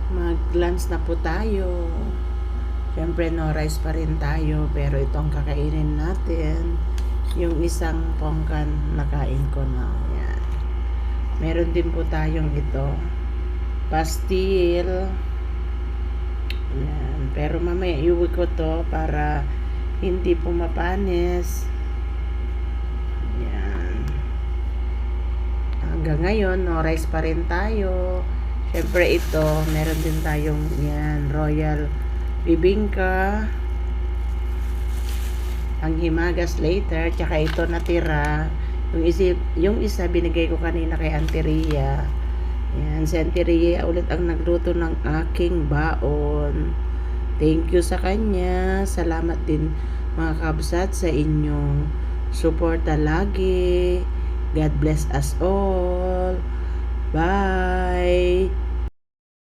Mag-lunch na po tayo. Siyempre, no rice pa rin tayo. Pero itong kakainin natin. Yung isang pongkan, nakain ko na. Yan. Meron din po tayong ito. Pastil. Yan. Pero mamaya iuwi ko to para hindi po mapanis. Yan. Hanggang ngayon, no rice pa rin tayo. Siyempre ito, meron din tayong yan, royal bibingka. Ang himagas later, tsaka ito natira. Yung isa binigay ko kanina kay Auntie Rhea. Yan, si Auntie Rhea ulit ang nagluto ng aking baon. Thank you sa kanya. Salamat din mga kabsat sa inyong suporta lagi. God bless us all. Bye!